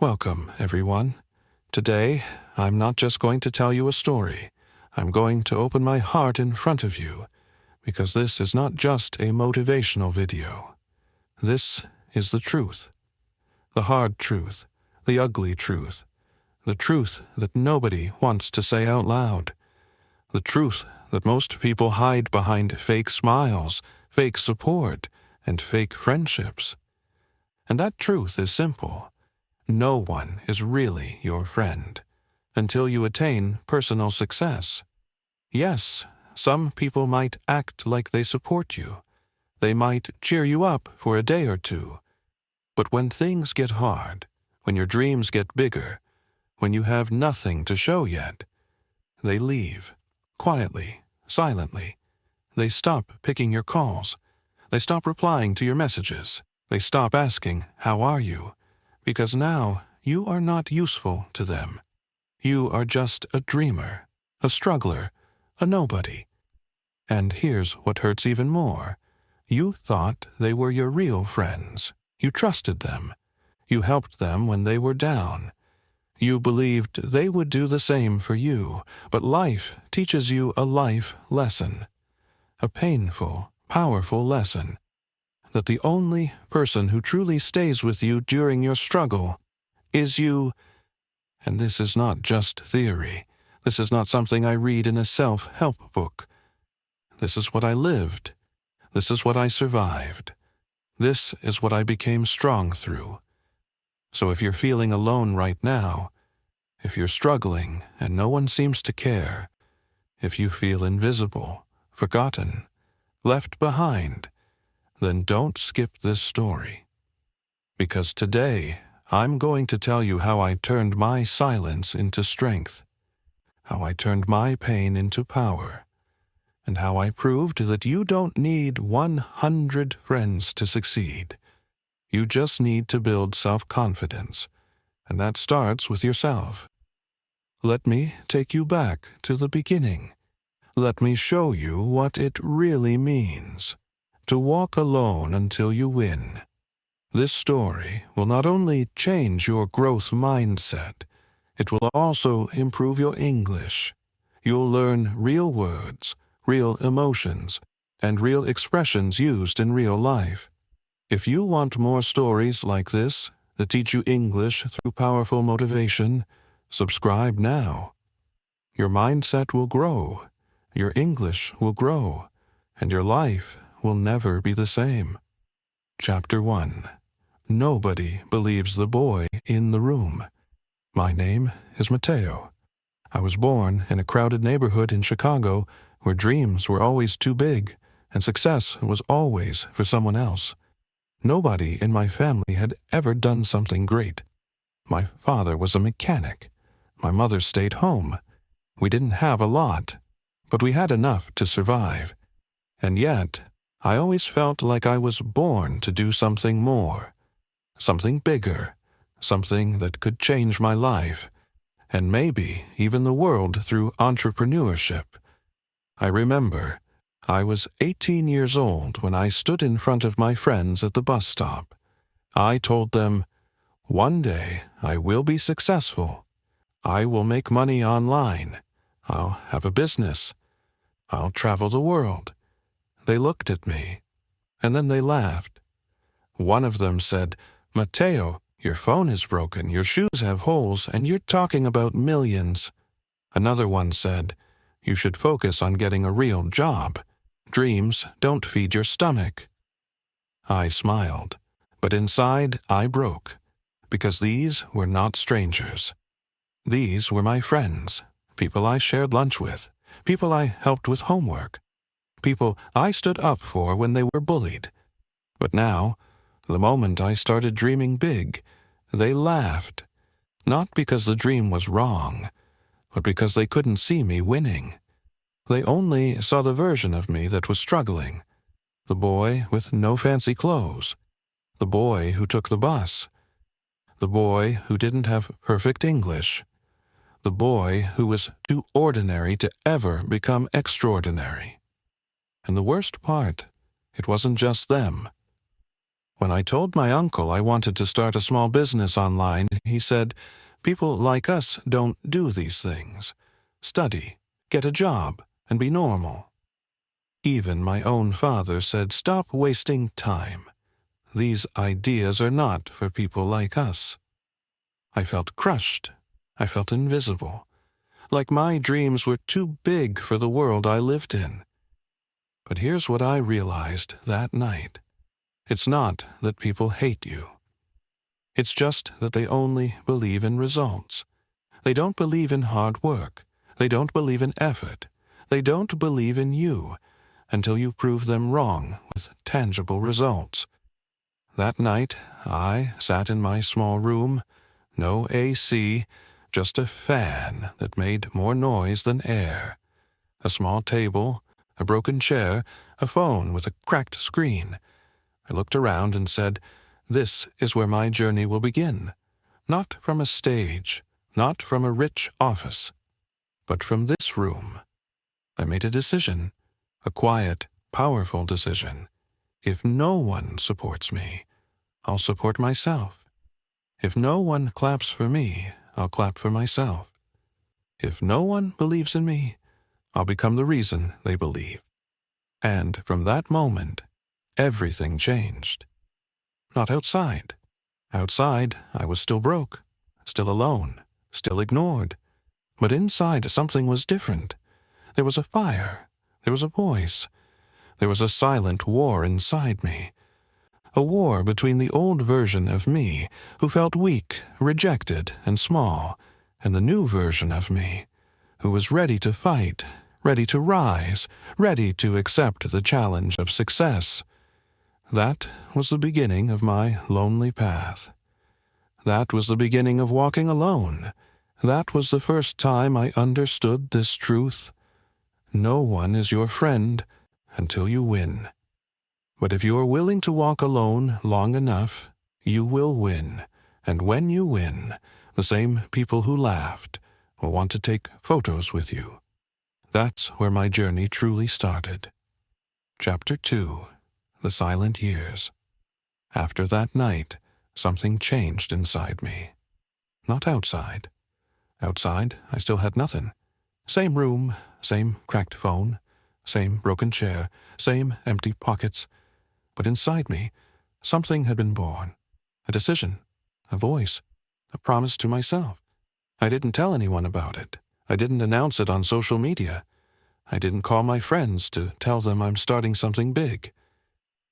Welcome, everyone. Today, I'm not just going to tell you a story. I'm going to open my heart in front of you, because this is not just a motivational video. This is the truth. The hard truth, the ugly truth, the truth that nobody wants to say out loud, the truth that most people hide behind fake smiles, fake support, and fake friendships. And that truth is simple. No one is really your friend until you attain personal success. Yes, some people might act like they support you. They might cheer you up for a day or two. But when things get hard, when your dreams get bigger, when you have nothing to show yet, they leave, quietly, silently. They stop picking your calls. They stop replying to your messages. They stop asking, "How are you?" Because now you are not useful to them. You are just a dreamer, a struggler, a nobody. And here's what hurts even more. You thought they were your real friends. You trusted them. You helped them when they were down. You believed they would do the same for you, but life teaches you a life lesson. A painful, powerful lesson. That the only person who truly stays with you during your struggle is you. And this is not just theory. This is not something I read in a self-help book. This is what I lived. This is what I survived. This is what I became strong through. So if you're feeling alone right now, if you're struggling and no one seems to care, if you feel invisible, forgotten, left behind, then don't skip this story. Because today, I'm going to tell you how I turned my silence into strength, how I turned my pain into power, and how I proved that you don't need 100 friends to succeed. You just need to build self-confidence, and that starts with yourself. Let me take you back to the beginning. Let me show you what it really means to walk alone until you win. This story will not only change your growth mindset, it will also improve your English. You'll learn real words, real emotions, and real expressions used in real life. If you want more stories like this that teach you English through powerful motivation, subscribe now. Your mindset will grow, your English will grow, and your life will never be the same. Chapter 1. Nobody believes the boy in the room. My name is Matteo. I was born in a crowded neighborhood in Chicago where dreams were always too big and success was always for someone else. Nobody in my family had ever done something great. My father was a mechanic. My mother stayed home. We didn't have a lot, but we had enough to survive. And yet, I always felt like I was born to do something more, something bigger, something that could change my life, and maybe even the world through entrepreneurship. I remember I was 18 years old when I stood in front of my friends at the bus stop. I told them, "One day I will be successful. I will make money online. I'll have a business. I'll travel the world." They looked at me, and then they laughed. One of them said, "Matteo, your phone is broken, your shoes have holes, and you're talking about millions." Another one said, "You should focus on getting a real job. Dreams don't feed your stomach." I smiled, but inside I broke, because these were not strangers. These were my friends, people I shared lunch with, people I helped with homework, people I stood up for when they were bullied. But now, the moment I started dreaming big, they laughed, not because the dream was wrong, but because they couldn't see me winning. They only saw the version of me that was struggling, the boy with no fancy clothes, the boy who took the bus, the boy who didn't have perfect English, the boy who was too ordinary to ever become extraordinary. And the worst part, it wasn't just them. When I told my uncle I wanted to start a small business online, he said, "People like us don't do these things. Study, get a job, and be normal." Even my own father said, "Stop wasting time. These ideas are not for people like us." I felt crushed. I felt invisible. Like my dreams were too big for the world I lived in. But here's what I realized that night. It's not that people hate you. It's just that they only believe in results. They don't believe in hard work. They don't believe in effort. They don't believe in you until you prove them wrong with tangible results. That night, I sat in my small room, no AC, just a fan that made more noise than air, a small table, a broken chair, a phone with a cracked screen. I looked around and said, "This is where my journey will begin. Not from a stage, not from a rich office, but from this room." I made a decision, a quiet, powerful decision. If no one supports me, I'll support myself. If no one claps for me, I'll clap for myself. If no one believes in me, I'll become the reason they believe. And from that moment, everything changed. Not outside. Outside, I was still broke, still alone, still ignored. But inside, something was different. There was a fire. There was a voice. There was a silent war inside me. A war between the old version of me, who felt weak, rejected, and small, and the new version of me, who was ready to fight, ready to rise, ready to accept the challenge of success. That was the beginning of my lonely path. That was the beginning of walking alone. That was the first time I understood this truth. No one is your friend until you win. But if you are willing to walk alone long enough, you will win. And when you win, the same people who laughed will want to take photos with you. That's where my journey truly started. Chapter 2. The Silent Years. After that night, something changed inside me. Not outside. Outside, I still had nothing. Same room, same cracked phone, same broken chair, same empty pockets. But inside me, something had been born. A decision, a voice, a promise to myself. I didn't tell anyone about it. I didn't announce it on social media. I didn't call my friends to tell them I'm starting something big.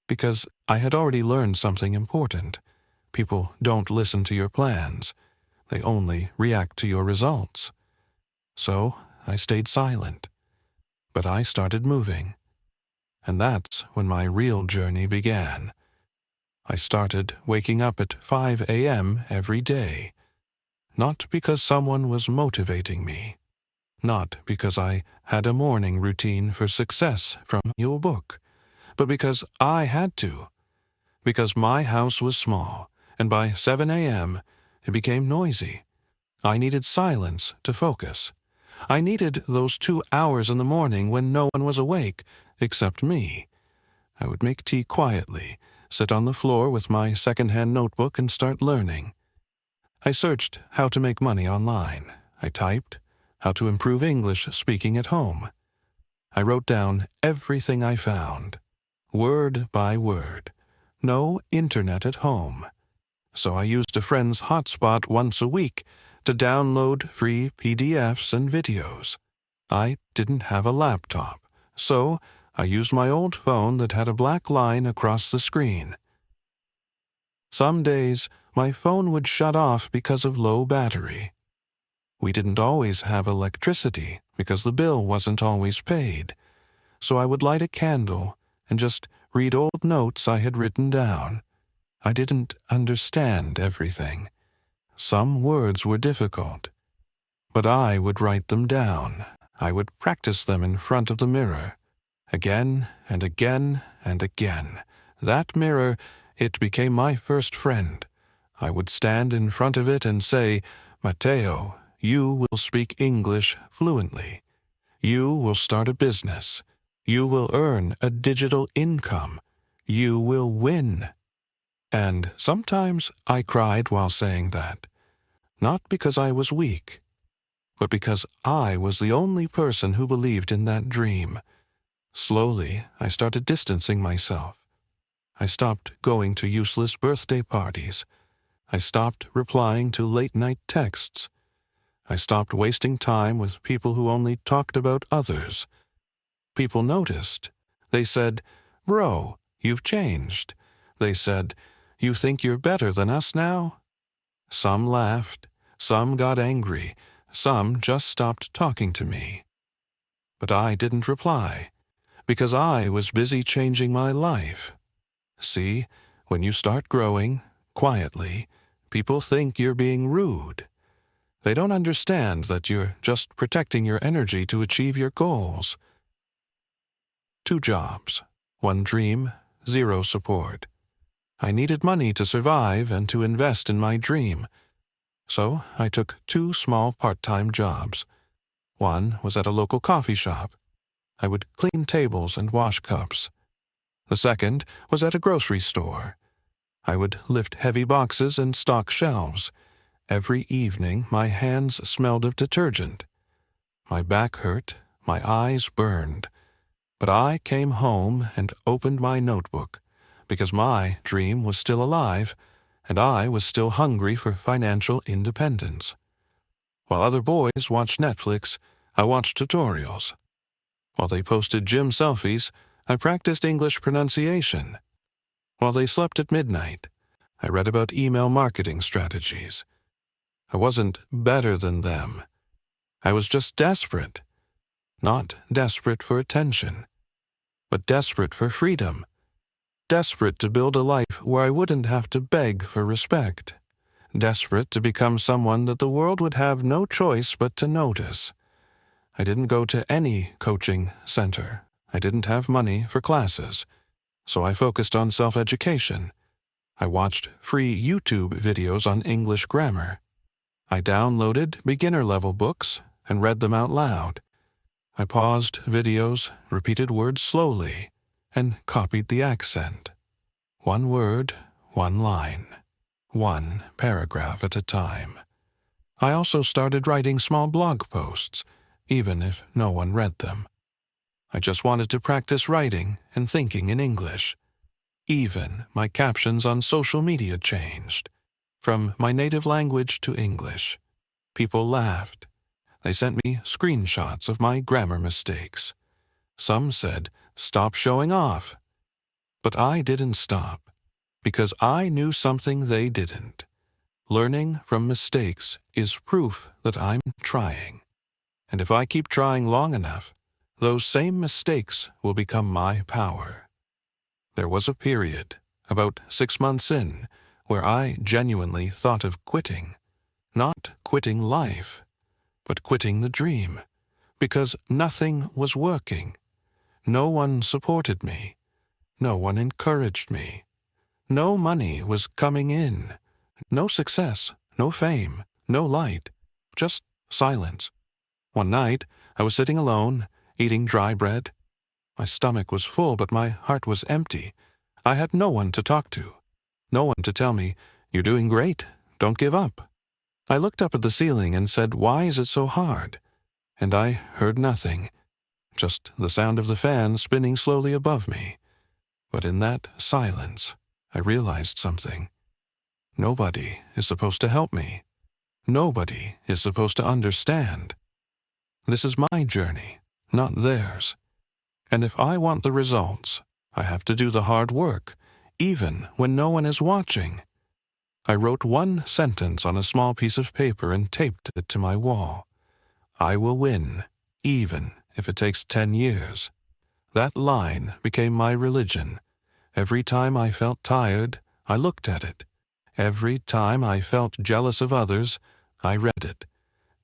Because I had already learned something important. People don't listen to your plans. They only react to your results. So I stayed silent. But I started moving. And that's when my real journey began. I started waking up at 5 a.m. every day. Not because someone was motivating me. Not because I had a morning routine for success from your book. But because I had to. Because my house was small, and by 7 a.m. it became noisy. I needed silence to focus. I needed those 2 hours in the morning when no one was awake, except me. I would make tea quietly, sit on the floor with my second-hand notebook and start learning. I searched how to make money online. I typed how to improve English speaking at home. I wrote down everything I found, word by word. No internet at home. So I used a friend's hotspot once a week to download free PDFs and videos. I didn't have a laptop, so I used my old phone that had a black line across the screen. Some days, my phone would shut off because of low battery. We didn't always have electricity because the bill wasn't always paid. So I would light a candle and just read old notes I had written down. I didn't understand everything. Some words were difficult. But I would write them down. I would practice them in front of the mirror. Again and again and again. That mirror, it became my first friend. I would stand in front of it and say, "Matteo, you will speak English fluently. You will start a business. You will earn a digital income. You will win." And sometimes I cried while saying that, not because I was weak, but because I was the only person who believed in that dream. Slowly, I started distancing myself. I stopped going to useless birthday parties. I stopped replying to late-night texts. I stopped wasting time with people who only talked about others. People noticed. They said, "Bro, you've changed." They said, "You think you're better than us now?" Some laughed. Some got angry. Some just stopped talking to me. But I didn't reply, because I was busy changing my life. See, when you start growing, quietly, people think you're being rude. They don't understand that you're just protecting your energy to achieve your goals. 2 jobs, 1 dream, 0 support. I needed money to survive and to invest in my dream. So I took 2 small part-time jobs. One was at a local coffee shop. I would clean tables and wash cups. The second was at a grocery store. I would lift heavy boxes and stock shelves. Every evening my hands smelled of detergent. My back hurt, my eyes burned. But I came home and opened my notebook, because my dream was still alive, and I was still hungry for financial independence. While other boys watched Netflix, I watched tutorials. While they posted gym selfies, I practiced English pronunciation. While they slept at midnight, I read about email marketing strategies. I wasn't better than them. I was just desperate. Not desperate for attention, but desperate for freedom. Desperate to build a life where I wouldn't have to beg for respect. Desperate to become someone that the world would have no choice but to notice. I didn't go to any coaching center. I didn't have money for classes, so I focused on self-education. I watched free YouTube videos on English grammar. I downloaded beginner-level books and read them out loud. I paused videos, repeated words slowly, and copied the accent. 1 word, 1 line, 1 paragraph at a time. I also started writing small blog posts, even if no one read them. I just wanted to practice writing and thinking in English. Even my captions on social media changed, from my native language to English. People laughed. They sent me screenshots of my grammar mistakes. Some said, "Stop showing off." But I didn't stop, because I knew something they didn't. Learning from mistakes is proof that I'm trying. And if I keep trying long enough, those same mistakes will become my power. There was a period, about 6 months in, where I genuinely thought of quitting. Not quitting life, but quitting the dream, because nothing was working. No one supported me. No one encouraged me. No money was coming in. No success, no fame, no light, just silence. One night, I was sitting alone, eating dry bread. My stomach was full, but my heart was empty. I had no one to talk to. No one to tell me, "You're doing great, don't give up." I looked up at the ceiling and said, "Why is it so hard?" And I heard nothing, just the sound of the fan spinning slowly above me. But in that silence, I realized something. Nobody is supposed to help me. Nobody is supposed to understand. This is my journey, not theirs. And if I want the results, I have to do the hard work, even when no one is watching. I wrote 1 sentence on a small piece of paper and taped it to my wall. I will win, even if it takes 10 years. That line became my religion. Every time I felt tired, I looked at it. Every time I felt jealous of others, I read it.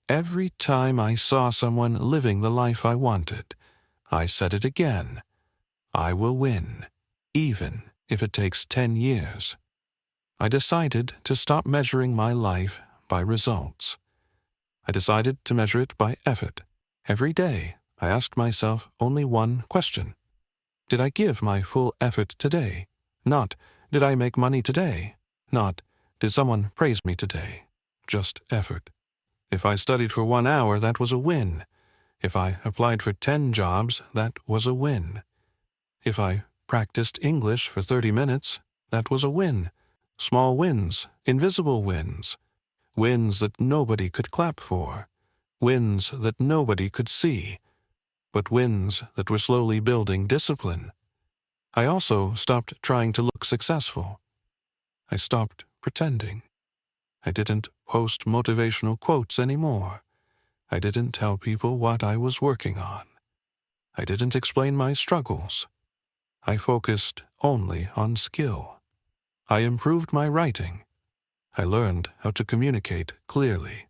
Every time I saw someone living the life I wanted, I said it again. I will win, even if it takes 10 years. I decided to stop measuring my life by results. I decided to measure it by effort. Every day, I asked myself only one question. Did I give my full effort today? Not, did I make money today? Not, did someone praise me today? Just effort. If I studied for 1 hour, that was a win. If I applied for 10 jobs, that was a win. If I practiced English for 30 minutes, that was a win. Small wins, invisible wins. Wins that nobody could clap for. Wins that nobody could see. But wins that were slowly building discipline. I also stopped trying to look successful. I stopped pretending. I didn't post motivational quotes anymore. I didn't tell people what I was working on. I didn't explain my struggles. I focused only on skill. I improved my writing. I learned how to communicate clearly.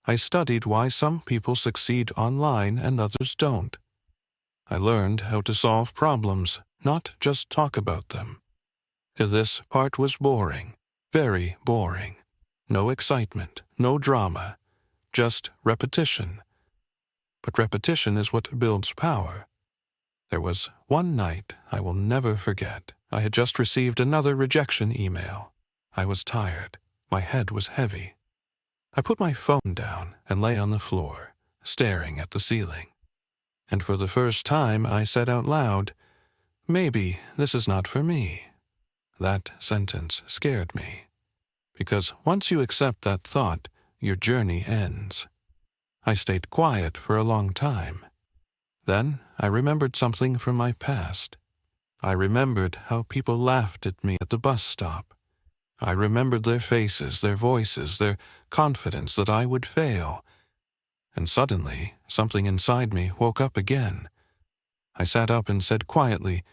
I studied why some people succeed online and others don't. I learned how to solve problems, not just talk about them. This part was boring, very boring. No excitement, no drama, just repetition. But repetition is what builds power. There was one night I will never forget. I had just received another rejection email. I was tired. My head was heavy. I put my phone down and lay on the floor, staring at the ceiling. And for the first time I said out loud, "Maybe this is not for me." That sentence scared me. Because once you accept that thought, your journey ends. I stayed quiet for a long time. Then I remembered something from my past. I remembered how people laughed at me at the bus stop. I remembered their faces, their voices, their confidence that I would fail. And suddenly, something inside me woke up again. I sat up and said quietly,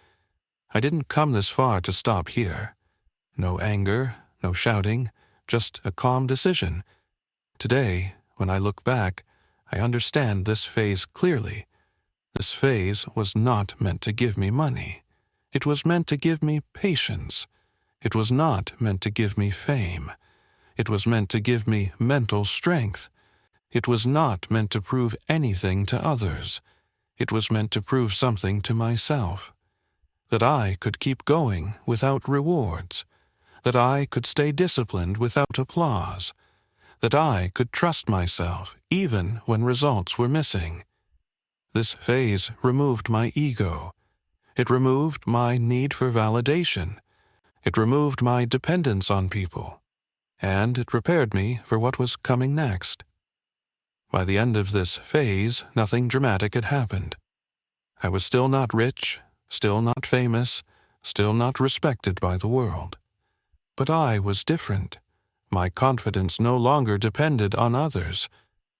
"I didn't come this far to stop here." No anger, no shouting, just a calm decision. Today, when I look back, I understand this phase clearly. This phase was not meant to give me money. It was meant to give me patience. It was not meant to give me fame. It was meant to give me mental strength. It was not meant to prove anything to others. It was meant to prove something to myself. That I could keep going without rewards. That I could stay disciplined without applause. That I could trust myself even when results were missing. This phase removed my ego. It removed my need for validation. It removed my dependence on people. And it prepared me for what was coming next. By the end of this phase, nothing dramatic had happened. I was still not rich, still not famous, still not respected by the world. But I was different. My confidence no longer depended on others.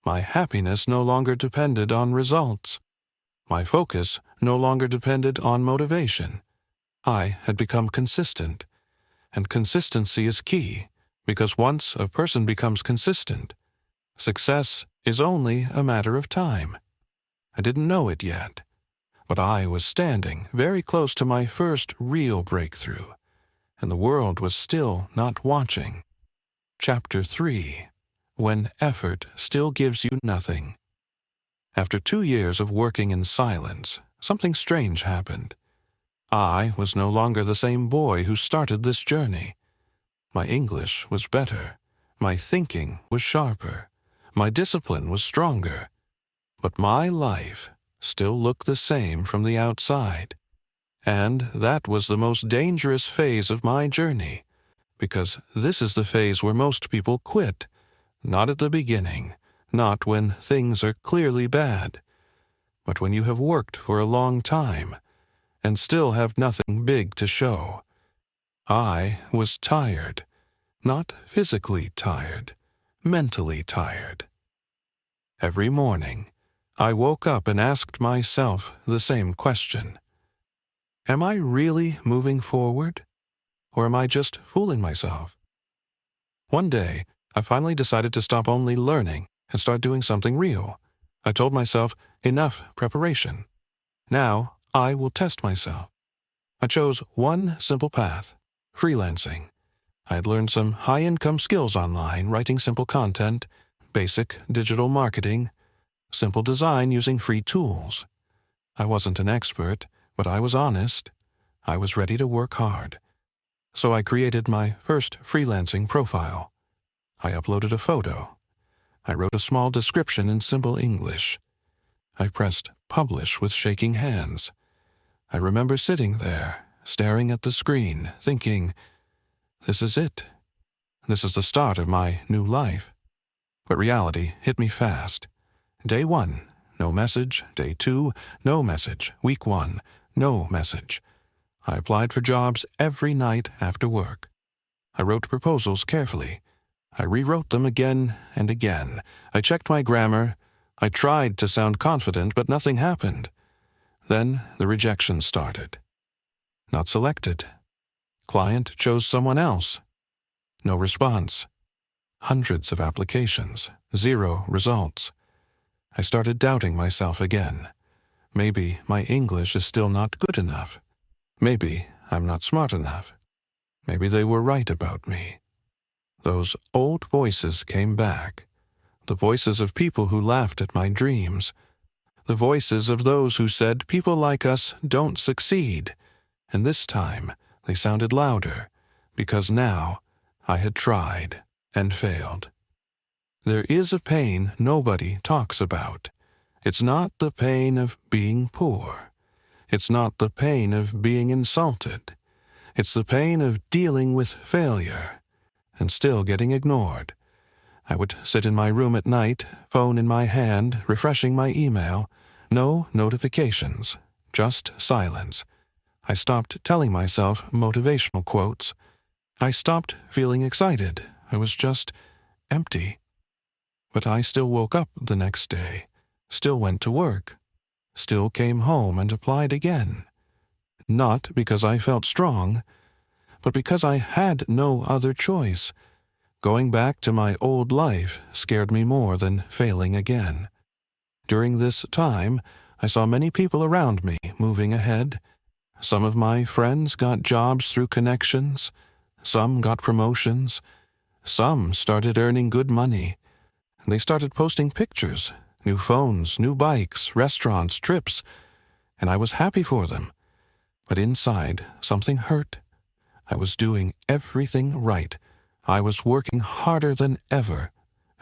My happiness no longer depended on results. My focus no longer depended on motivation. I had become consistent. And consistency is key, because once a person becomes consistent, success is only a matter of time. I didn't know it yet, but I was standing very close to my first real breakthrough, and the world was still not watching. Chapter 3. When Effort Still Gives You Nothing. After 2 years of working in silence, something strange happened. I was no longer the same boy who started this journey. My English was better. My thinking was sharper. My discipline was stronger. But my life still looked the same from the outside. And that was the most dangerous phase of my journey, because this is the phase where most people quit. Not at the beginning, not when things are clearly bad, but when you have worked for a long time and still have nothing big to show. I was tired, not physically tired, mentally tired. Every morning, I woke up and asked myself the same question. Am I really moving forward? Or am I just fooling myself? One day, I finally decided to stop only learning and start doing something real. I told myself, enough preparation. Now, I will test myself. I chose one simple path, freelancing. I had learned some high-income skills online, writing simple content, basic digital marketing, simple design using free tools. I wasn't an expert, but I was honest. I was ready to work hard. So I created my first freelancing profile. I uploaded a photo. I wrote a small description in simple English. I pressed publish with shaking hands. I remember sitting there, staring at the screen, thinking, this is it. This is the start of my new life. But reality hit me fast. Day 1, no message. Day 2, no message. Week 1, no message. I applied for jobs every night after work. I wrote proposals carefully. I rewrote them again and again. I checked my grammar. I tried to sound confident, but nothing happened. Then the rejection started. Not selected. Client chose someone else. No response. Hundreds of applications. 0 results. I started doubting myself again. Maybe my English is still not good enough. Maybe I'm not smart enough. Maybe they were right about me. Those old voices came back. The voices of people who laughed at my dreams. The voices of those who said people like us don't succeed. And this time they sounded louder, because now I had tried and failed. There is a pain nobody talks about. It's not the pain of being poor. It's not the pain of being insulted. It's the pain of dealing with failure and still getting ignored. I would sit in my room at night, phone in my hand, refreshing my email. No notifications, just silence. I stopped telling myself motivational quotes. I stopped feeling excited. I was just empty. But I still woke up the next day, still went to work, still came home and applied again. Not because I felt strong, but because I had no other choice. Going back to my old life scared me more than failing again. During this time, I saw many people around me moving ahead. Some of my friends got jobs through connections. Some got promotions. Some started earning good money. They started posting pictures, new phones, new bikes, restaurants, trips, and I was happy for them. But inside, something hurt. I was doing everything right. I was working harder than ever,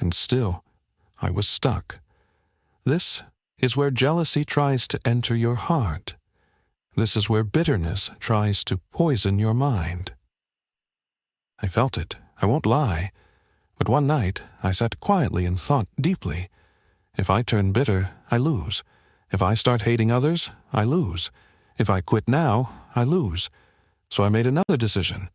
and still, I was stuck. This is where jealousy tries to enter your heart. This is where bitterness tries to poison your mind. I felt it, I won't lie. But one night, I sat quietly and thought deeply. If I turn bitter, I lose. If I start hating others, I lose. If I quit now, I lose. So I made another decision.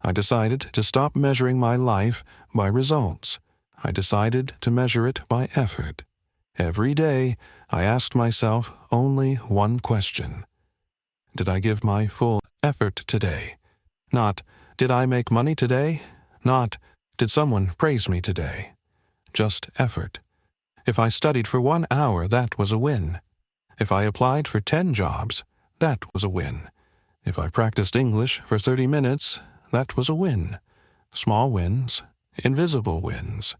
I decided to stop measuring my life by results. I decided to measure it by effort. Every day, I asked myself only one question. Did I give my full effort today? Not, did I make money today? Not, did someone praise me today? Just effort. If I studied for 1 hour, that was a win. If I applied for 10 jobs, that was a win. If I practiced English for 30 minutes, that was a win. Small wins, invisible wins.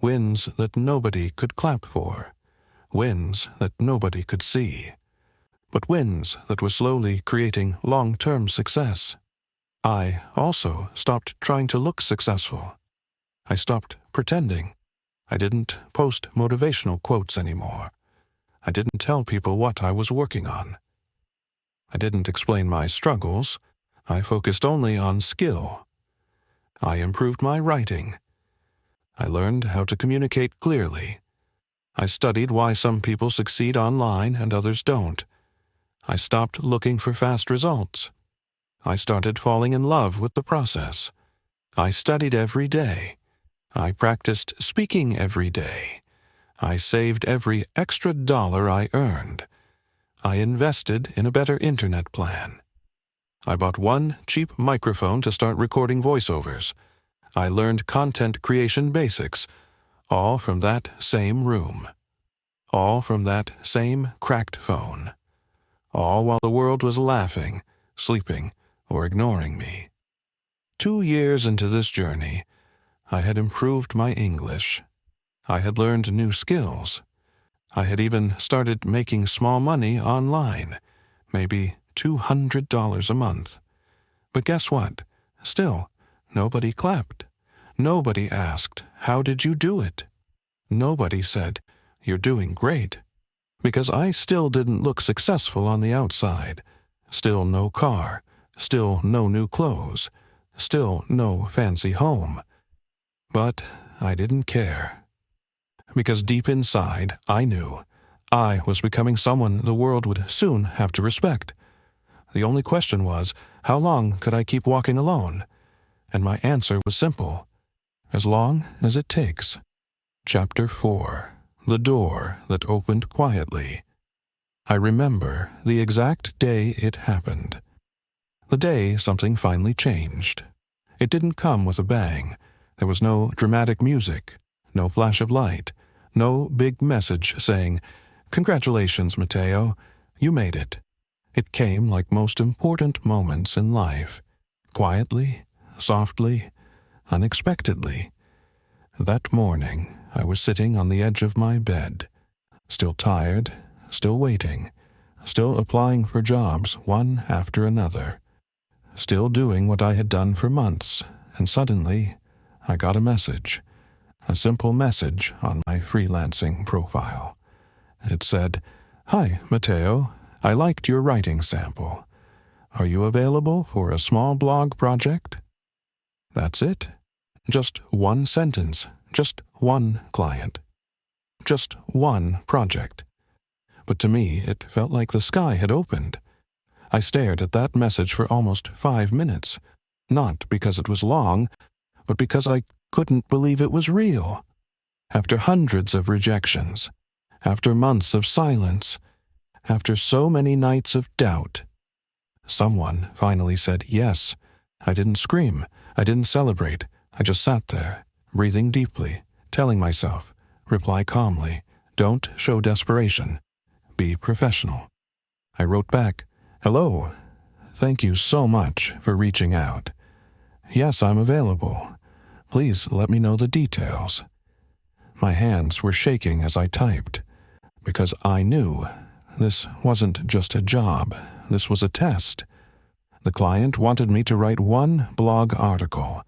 Wins that nobody could clap for. Wins that nobody could see. But wins that were slowly creating long-term success. I also stopped trying to look successful. I stopped pretending. I didn't post motivational quotes anymore. I didn't tell people what I was working on. I didn't explain my struggles. I focused only on skill. I improved my writing. I learned how to communicate clearly. I studied why some people succeed online and others don't. I stopped looking for fast results. I started falling in love with the process. I studied every day. I practiced speaking every day. I saved every extra dollar I earned. I invested in a better internet plan. I bought one cheap microphone to start recording voiceovers. I learned content creation basics, all from that same room. All from that same cracked phone. All while the world was laughing, sleeping, or ignoring me. 2 years into this journey, I had improved my English. I had learned new skills. I had even started making small money online, maybe $200 a month. But guess what? Still, nobody clapped. Nobody asked, "How did you do it?" Nobody said, "You're doing great." Because I still didn't look successful on the outside. Still no car. Still no new clothes. Still no fancy home. But I didn't care. Because deep inside, I knew I was becoming someone the world would soon have to respect. The only question was, how long could I keep walking alone? And my answer was simple: as long as it takes. Chapter 4. The Door That Opened Quietly. I remember the exact day it happened. The day something finally changed. It didn't come with a bang. There was no dramatic music, no flash of light, no big message saying, "Congratulations, Matteo, you made it." It came like most important moments in life, quietly, softly, unexpectedly. That morning, I was sitting on the edge of my bed, still tired, still waiting, still applying for jobs one after another, still doing what I had done for months, and suddenly I got a message, a simple message on my freelancing profile. It said, "Hi, Matteo, I liked your writing sample. Are you available for a small blog project?" That's it. Just one sentence, just one client, just one project. But to me, it felt like the sky had opened. I stared at that message for almost 5 minutes, not because it was long, but because I couldn't believe it was real. After hundreds of rejections, after months of silence, after so many nights of doubt, someone finally said yes. I didn't scream. I didn't celebrate. I just sat there, breathing deeply, telling myself, reply calmly, don't show desperation, be professional. I wrote back, "Hello. Thank you so much for reaching out. Yes, I'm available. Please let me know the details." My hands were shaking as I typed, because I knew this wasn't just a job, this was a test. The client wanted me to write one blog article,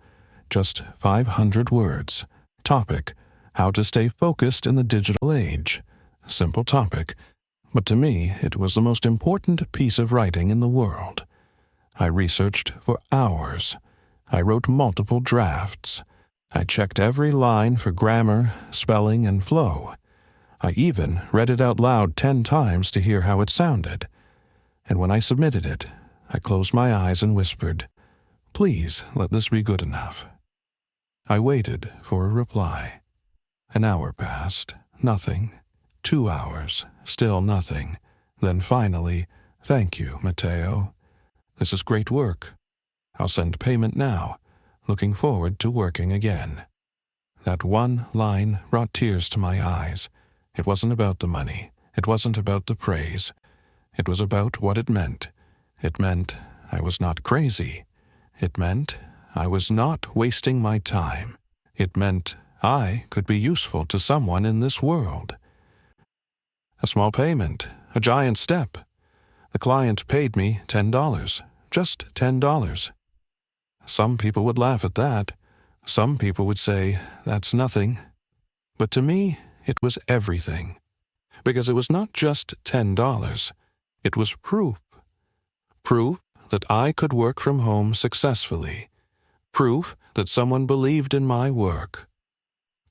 just 500 words. Topic: how to stay focused in the digital age. Simple topic, but to me it was the most important piece of writing in the world. I researched for hours. I wrote multiple drafts. I checked every line for grammar, spelling, and flow. I even read it out loud 10 times to hear how it sounded. And when I submitted it, I closed my eyes and whispered, "Please let this be good enough." I waited for a reply. An hour passed, nothing. 2 hours, still nothing. Then finally, "Thank you, Matteo. This is great work. I'll send payment now. Looking forward to working again." That one line brought tears to my eyes. It wasn't about the money. It wasn't about the praise. It was about what it meant. It meant I was not crazy. It meant I was not wasting my time. It meant I could be useful to someone in this world. A small payment, a giant step. The client paid me $10, just $10. Some people would laugh at that. Some people would say, that's nothing. But to me, it was everything. Because it was not just $10. It was proof. Proof that I could work from home successfully. Proof that someone believed in my work.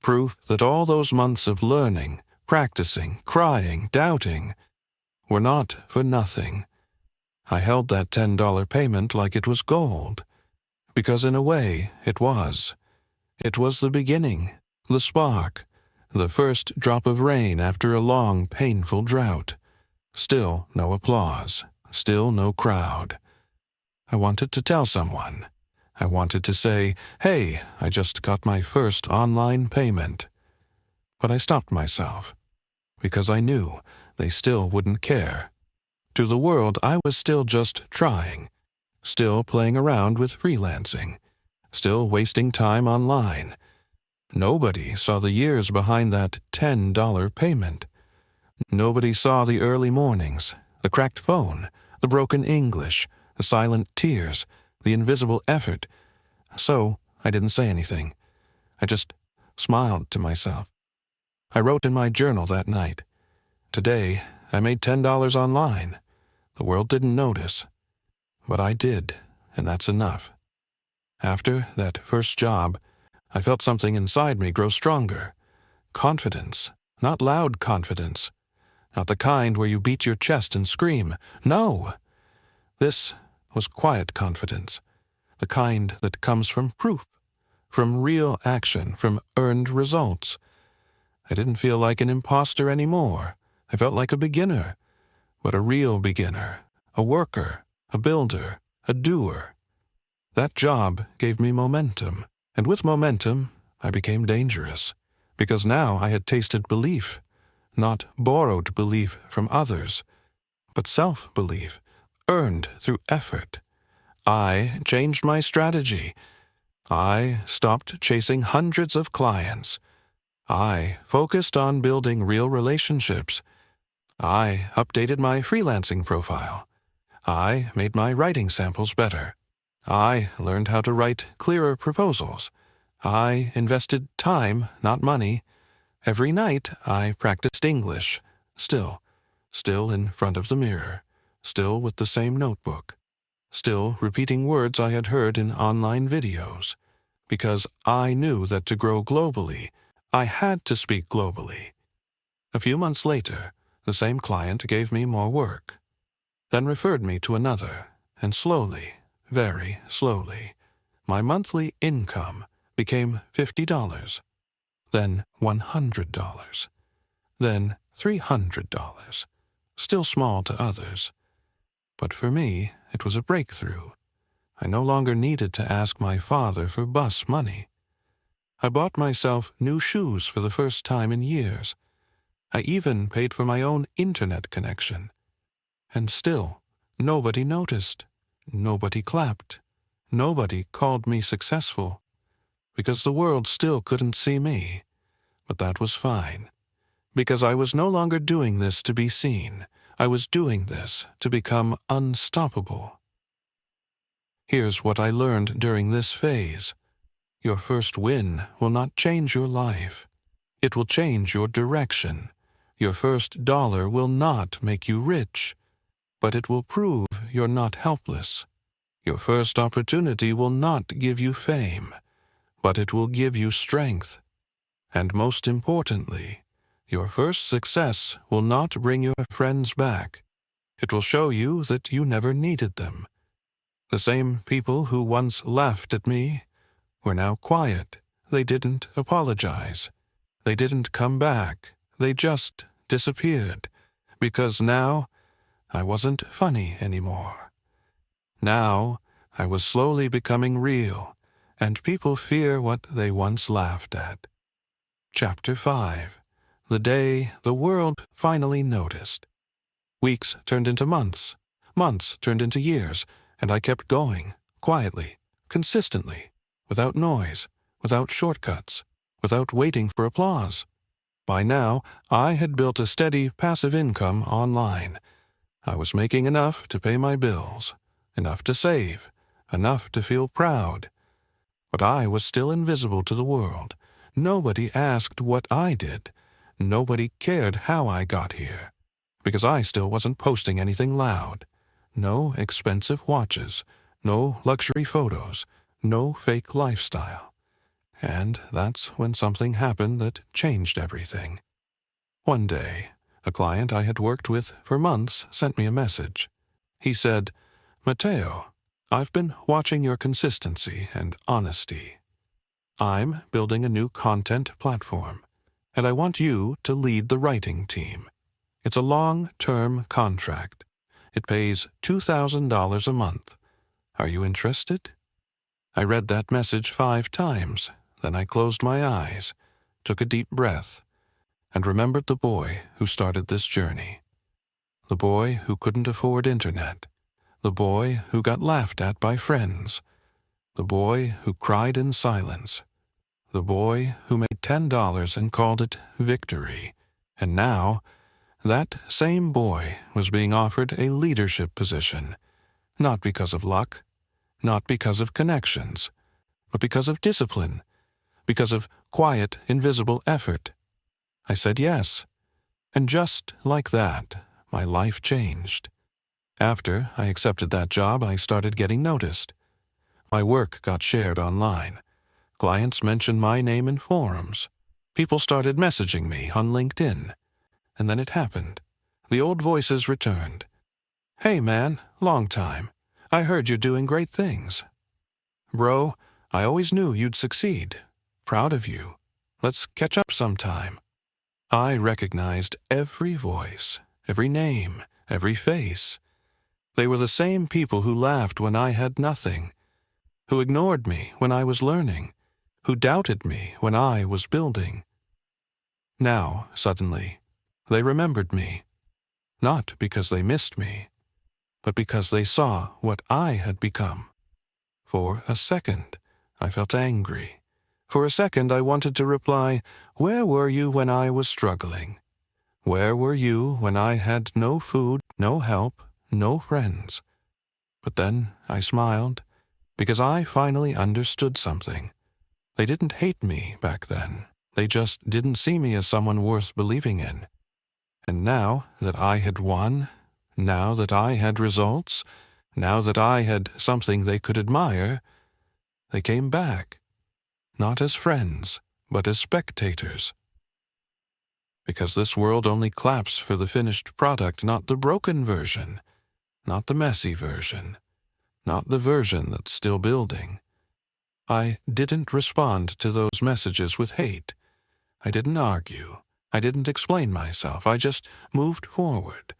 Proof that all those months of learning, practicing, crying, doubting, were not for nothing. I held that $10 payment like it was gold. Because in a way, it was. It was the beginning, the spark, the first drop of rain after a long, painful drought. Still no applause, still no crowd. I wanted to tell someone. I wanted to say, "Hey, I just got my first online payment." But I stopped myself, because I knew they still wouldn't care. To the world, I was still just trying, still playing around with freelancing, still wasting time online. Nobody saw the years behind that $10 payment. Nobody saw the early mornings, the cracked phone, the broken English, the silent tears, the invisible effort, So I didn't say anything. I just smiled to myself. I wrote in my journal that night, "Today, I made $10 online. The world didn't notice. But I did, and that's enough." After that first job, I felt something inside me grow stronger. Confidence, not loud confidence. Not the kind where you beat your chest and scream. No! This was quiet confidence. The kind that comes from proof, from real action, from earned results. I didn't feel like an imposter anymore. I felt like a beginner, but a real beginner, a worker, a builder, a doer. That job gave me momentum, and with momentum, I became dangerous, because now I had tasted belief, not borrowed belief from others, but self-belief, earned through effort. I changed my strategy. I stopped chasing hundreds of clients. I focused on building real relationships. I updated my freelancing profile. I made my writing samples better. I learned how to write clearer proposals. I invested time, not money. Every night I practiced English, still in front of the mirror, still with the same notebook, still repeating words I had heard in online videos, because I knew that to grow globally, I had to speak globally. A few months later, the same client gave me more work, then referred me to another, and slowly, very slowly, my monthly income became $50, then $100, then $300, still small to others. But for me, it was a breakthrough. I no longer needed to ask my father for bus money. I bought myself new shoes for the first time in years. I even paid for my own internet connection. And still, nobody noticed. Nobody clapped. Nobody called me successful, because the world still couldn't see me. But that was fine, because I was no longer doing this to be seen. I was doing this to become unstoppable. Here's what I learned during this phase. Your first win will not change your life. It will change your direction. Your first dollar will not make you rich, but it will prove you're not helpless. Your first opportunity will not give you fame, but it will give you strength. And most importantly, your first success will not bring your friends back. It will show you that you never needed them. The same people who once laughed at me were now quiet. They didn't apologize. They didn't come back. They just disappeared, because now I wasn't funny anymore. Now I was slowly becoming real, and people fear what they once laughed at. Chapter 5. The day the world finally noticed. Weeks turned into months. Months turned into years, and I kept going, quietly, consistently, without noise, without shortcuts, without waiting for applause. By now, I had built a steady passive income online. I was making enough to pay my bills, enough to save, enough to feel proud. But I was still invisible to the world. Nobody asked what I did. Nobody cared how I got here, because I still wasn't posting anything loud. No expensive watches, no luxury photos, no fake lifestyle. And that's when something happened that changed everything. One day, a client I had worked with for months sent me a message. He said, "Matteo, I've been watching your consistency and honesty. I'm building a new content platform, and I want you to lead the writing team. It's a long-term contract. It pays $2,000 a month. Are you interested?" I read that message 5 times. Then I closed my eyes, took a deep breath, and remembered the boy who started this journey. The boy who couldn't afford internet. The boy who got laughed at by friends. The boy who cried in silence. The boy who made $10 and called it victory. And now, that same boy was being offered a leadership position, not because of luck, not because of connections, but because of discipline, because of quiet, invisible effort. I said yes, and just like that, my life changed. After I accepted that job, I started getting noticed. My work got shared online. Clients mentioned my name in forums. People started messaging me on LinkedIn. And then it happened. The old voices returned. "Hey man, long time. I heard you're doing great things. Bro, I always knew you'd succeed. Proud of you. Let's catch up sometime." I recognized every voice, every name, every face. They were the same people who laughed when I had nothing, who ignored me when I was learning, who doubted me when I was building. Now, suddenly, they remembered me, not because they missed me, but because they saw what I had become. For a second, I felt angry. For a second, I wanted to reply, "Where were you when I was struggling? Where were you when I had no food, no help, no friends?" But then I smiled, because I finally understood something. They didn't hate me back then. They just didn't see me as someone worth believing in. And now that I had won, now that I had results, now that I had something they could admire, they came back, not as friends, but as spectators. Because this world only claps for the finished product, not the broken version, not the messy version, not the version that's still building. I didn't respond to those messages with hate. I didn't argue. I didn't explain myself. I just moved forward,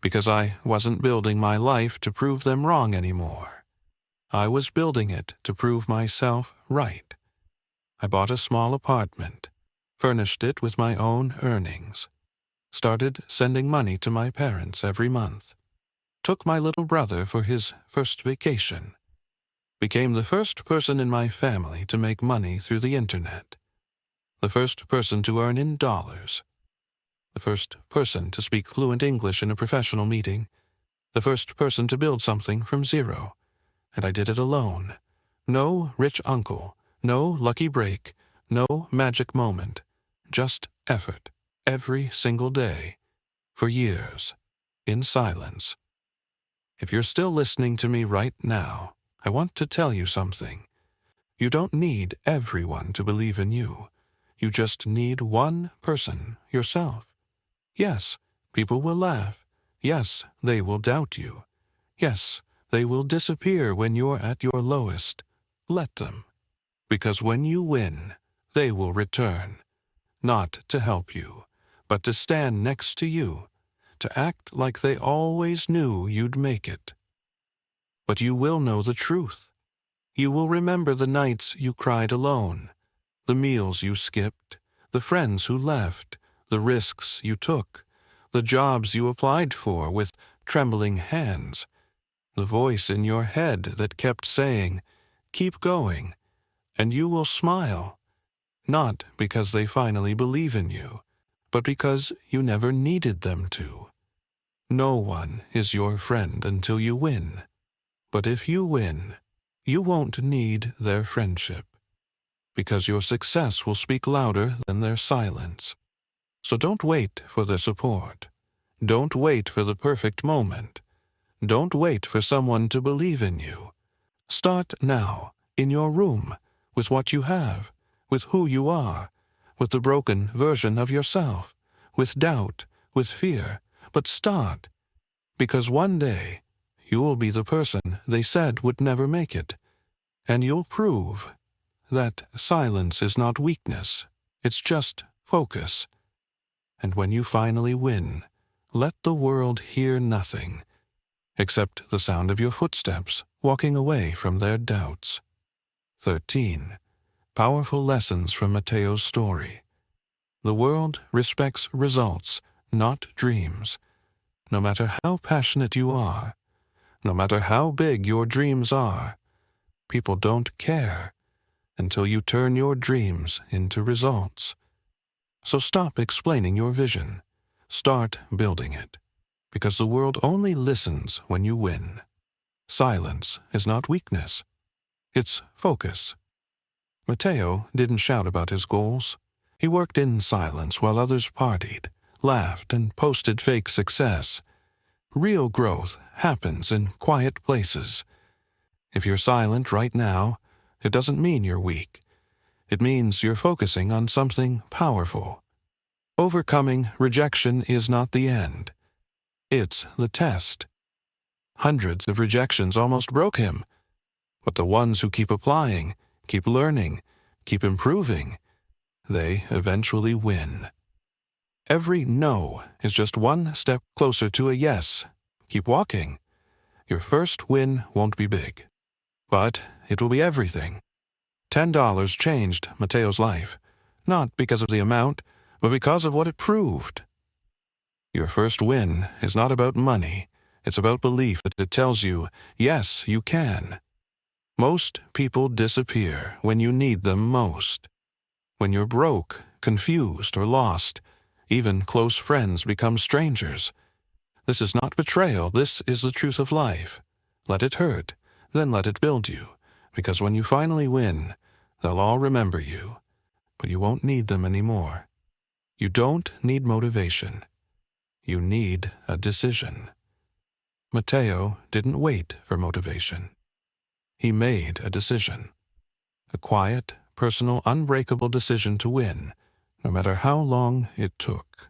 because I wasn't building my life to prove them wrong anymore. I was building it to prove myself right. I bought a small apartment, furnished it with my own earnings, started sending money to my parents every month, took my little brother for his first vacation, became the first person in my family to make money through the internet, the first person to earn in dollars, the first person to speak fluent English in a professional meeting, the first person to build something from zero. And I did it alone. No rich uncle, no lucky break, no magic moment, just effort, every single day, for years, in silence. If you're still listening to me right now, I want to tell you something. You don't need everyone to believe in you. You just need one person, yourself. Yes, people will laugh. Yes, they will doubt you. Yes, they will disappear when you're at your lowest. Let them. Because when you win, they will return. Not to help you, but to stand next to you, to act like they always knew you'd make it. But you will know the truth. You will remember the nights you cried alone, the meals you skipped, the friends who left, the risks you took, the jobs you applied for with trembling hands, the voice in your head that kept saying, "Keep going," and you will smile, not because they finally believe in you, but because you never needed them to. No one is your friend until you win, but if you win, you won't need their friendship, because your success will speak louder than their silence. So don't wait for their support. Don't wait for the perfect moment. Don't wait for someone to believe in you. Start now, in your room, with what you have, with who you are, with the broken version of yourself, with doubt, with fear. But start, because one day you will be the person they said would never make it, and you'll prove that silence is not weakness, it's just focus. And when you finally win, let the world hear nothing except the sound of your footsteps walking away from their doubts. 13. Powerful lessons from Mateo's story. The world respects results, not dreams. No matter how passionate you are, no matter how big your dreams are, people don't care until you turn your dreams into results. So stop explaining your vision. Start building it, because the world only listens when you win. Silence is not weakness. It's focus. Mateo didn't shout about his goals. He worked in silence while others partied, laughed, and posted fake success. Real growth happens in quiet places. If you're silent right now, it doesn't mean you're weak. It means you're focusing on something powerful. Overcoming rejection is not the end. It's the test. Hundreds of rejections almost broke him. But the ones who keep applying, keep learning, keep improving, they eventually win. Every no is just one step closer to a yes. Keep walking. Your first win won't be big, but it will be everything. $10 changed Mateo's life, not because of the amount, but because of what it proved. Your first win is not about money. It's about belief that it tells you, yes, you can. Most people disappear when you need them most. When you're broke, confused, or lost, even close friends become strangers. This is not betrayal. This is the truth of life. Let it hurt, then let it build you, because when you finally win, they'll all remember you, but you won't need them anymore. You don't need motivation. You need a decision. Mateo didn't wait for motivation. He made a decision. A quiet, personal, unbreakable decision to win, no matter how long it took.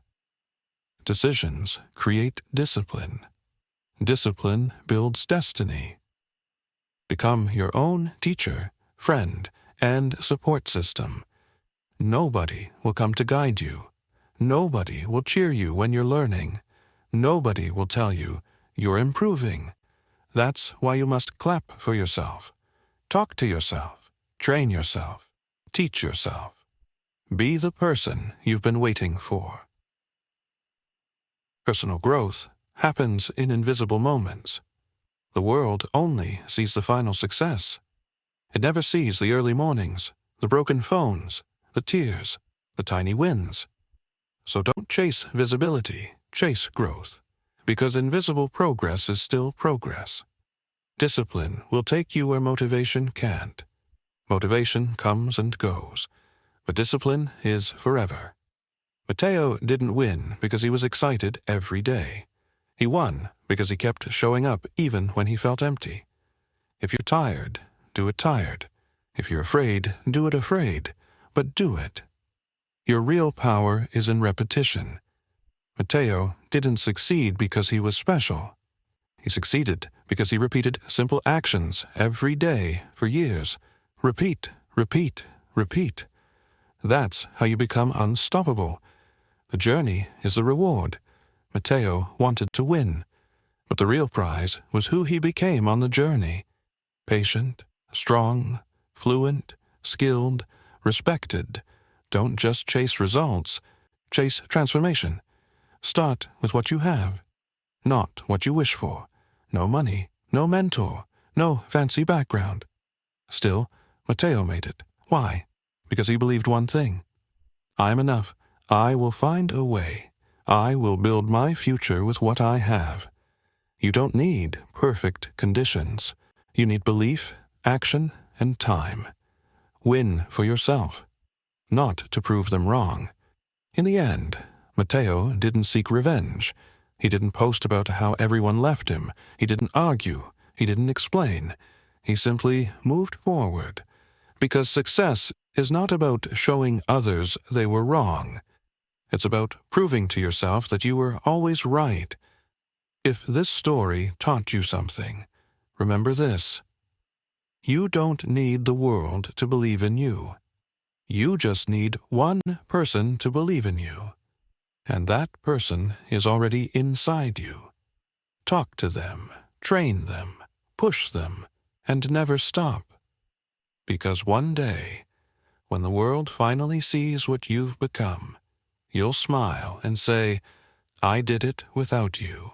Decisions create discipline. Discipline builds destiny. Become your own teacher, friend, and support system. Nobody will come to guide you. Nobody will cheer you when you're learning. Nobody will tell you you're improving. That's why you must clap for yourself. Talk to yourself. Train yourself. Teach yourself. Be the person you've been waiting for. Personal growth happens in invisible moments. The world only sees the final success. It never sees the early mornings, the broken phones, the tears, the tiny wins. So don't chase visibility, chase growth, because invisible progress is still progress. Discipline will take you where motivation can't. Motivation comes and goes, but discipline is forever. Mateo didn't win because he was excited every day. He won because he kept showing up even when he felt empty. If you're tired, do it tired. If you're afraid, do it afraid, but do it. Your real power is in repetition. Mateo didn't succeed because he was special. He succeeded because he repeated simple actions every day for years. Repeat, repeat, repeat. That's how you become unstoppable. The journey is the reward. Mateo wanted to win, but the real prize was who he became on the journey. Patient, strong, fluent, skilled, respected. Don't just chase results. Chase transformation. Start with what you have, not what you wish for. No money, no mentor, no fancy background. Still, Mateo made it. Why? Because he believed one thing. I'm enough. I will find a way. I will build my future with what I have. You don't need perfect conditions. You need belief, action, and time. Win for yourself, not to prove them wrong. In the end, Mateo didn't seek revenge. He didn't post about how everyone left him. He didn't argue. He didn't explain. He simply moved forward. Because success is not about showing others they were wrong. It's about proving to yourself that you were always right. If this story taught you something, remember this. You don't need the world to believe in you. You just need one person to believe in you. And that person is already inside you. Talk to them, train them, push them, and never stop. Because one day, when the world finally sees what you've become, you'll smile and say, I did it without you.